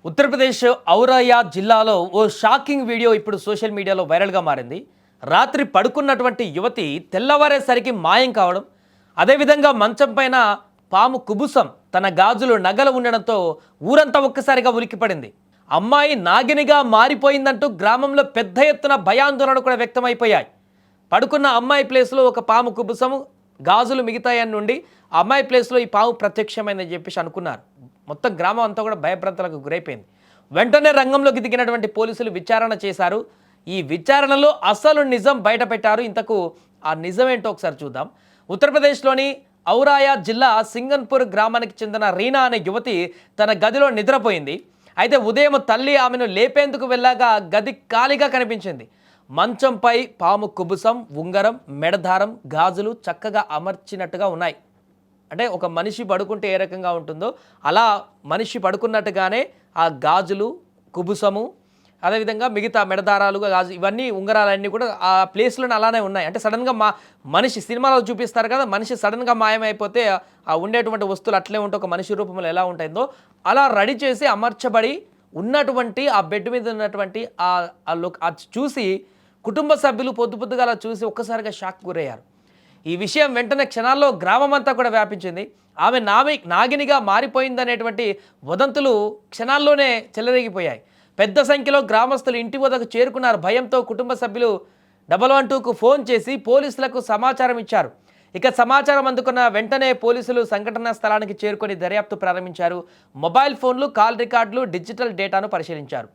ఉత్తరప్రదేశ్ ఔరయ్య జిల్లాలో ఓ shocking video ఇప్పుడు social మీడియాలో వైరల్గా మారింది. రాత్రి పడుకున్నటువంటి యువతి తెల్లవారేసరికి మాయం కావడం, అదేవిధంగా మంచం పైన పాము కుబుసం తన గాజులు నగలు ఉండడంతో ఊరంతా ఒక్కసారిగా ఉలిక్కిపడింది. అమ్మాయి నాగినిగా మారిపోయిందంటూ గ్రామంలో పెద్ద ఎత్తున భయాందోళనలు కూడా వ్యక్తమైపోయాయి. పడుకున్న అమ్మాయి ప్లేస్లో ఒక పాము కుబుసము గాజులు మిగతాయని నుండి ఆ అమ్మాయి ప్లేస్లో ఈ పాము ప్రత్యక్షమైందని చెప్పేసి అనుకున్నారు. మొత్తం గ్రామం అంతా కూడా భయభ్రాంతులకు గురైపోయింది. వెంటనే రంగంలోకి దిగినటువంటి పోలీసులు విచారణ చేశారు. ఈ విచారణలో అసలు నిజం బయటపెట్టారు. ఇంతకు ఆ నిజమేంటో ఒకసారి చూద్దాం. ఉత్తరప్రదేశ్లోని ఔరాయా జిల్లా సింగన్పూర్ గ్రామానికి చెందిన రీనా అనే యువతి తన గదిలో నిద్రపోయింది. అయితే ఉదయం తల్లి ఆమెను లేపేందుకు వెళ్ళాక గది ఖాళీగా కనిపించింది. మంచంపై పాము కుబుసం, ఉంగరం, మెడదారం, గాజులు చక్కగా అమర్చినట్టుగా ఉన్నాయి. అంటే ఒక మనిషి పడుకుంటే ఏ రకంగా ఉంటుందో అలా మనిషి పడుకున్నట్టుగానే ఆ గాజులు, కుబుసము, అదేవిధంగా మిగతా మెడదారాలు, గాజు, ఇవన్నీ ఉంగరాలన్నీ కూడా ఆ ప్లేస్లోనే అలానే ఉన్నాయి. అంటే సడన్గా మనిషి సినిమాలో చూపిస్తారు కదా, మనిషి సడన్గా మాయమైపోతే ఆ ఉండేటువంటి వస్తువులు అట్లే ఉంటే ఒక మనిషి రూపంలో ఎలా ఉంటుందో అలా రెడీ చేసి అమర్చబడి ఉన్నటువంటి ఆ బెడ్ మీద ఉన్నటువంటి అది చూసి కుటుంబ సభ్యులు పొద్దుగా అలా చూసి ఒక్కసారిగా షాక్ గురయ్యారు. ఈ విషయం వెంటనే క్షణాల్లో గ్రామం అంతా కూడా వ్యాపించింది. ఆమె నాగినిగా మారిపోయిందనేటువంటి వదంతులు క్షణాల్లోనే చెలరేగిపోయాయి. పెద్ద సంఖ్యలో గ్రామస్తులు ఇంటి వద్దకు చేరుకున్నారు. భయంతో కుటుంబ సభ్యులు 112కు ఫోన్ చేసి పోలీసులకు సమాచారం ఇచ్చారు. ఇక సమాచారం అందుకున్న వెంటనే పోలీసులు సంఘటనా స్థలానికి చేరుకొని దర్యాప్తు ప్రారంభించారు. మొబైల్ ఫోన్లు, కాల్ రికార్డులు, డిజిటల్ డేటాను పరిశీలించారు.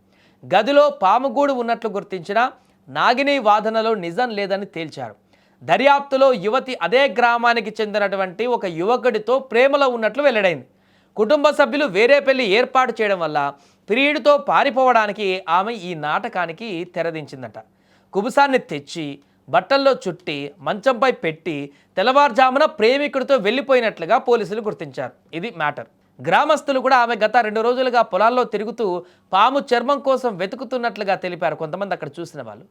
గదిలో పాముగూడు ఉన్నట్లు గుర్తించిన నాగిని వాదనలో నిజం లేదని తేల్చారు. దర్యాప్తులో యువతి అదే గ్రామానికి చెందినటువంటి ఒక యువకుడితో ప్రేమలో ఉన్నట్లు వెల్లడైంది. కుటుంబ సభ్యులు వేరే పెళ్లి ఏర్పాటు చేయడం వల్ల ప్రియుడితో పారిపోవడానికి ఆమె ఈ నాటకానికి తెరదించిందట. కుబుసాన్ని తెచ్చి బట్టల్లో చుట్టి మంచంపై పెట్టి తెల్లవారుజామున ప్రేమికుడితో వెళ్ళిపోయినట్లుగా పోలీసులు గుర్తించారు. ఇది మ్యాటర్. గ్రామస్తులు కూడా ఆమె గత 2 రోజులుగా పొలాల్లో తిరుగుతూ పాము చర్మం కోసం వెతుకుతున్నట్లుగా తెలిపారు కొంతమంది అక్కడ చూసిన వాళ్ళు.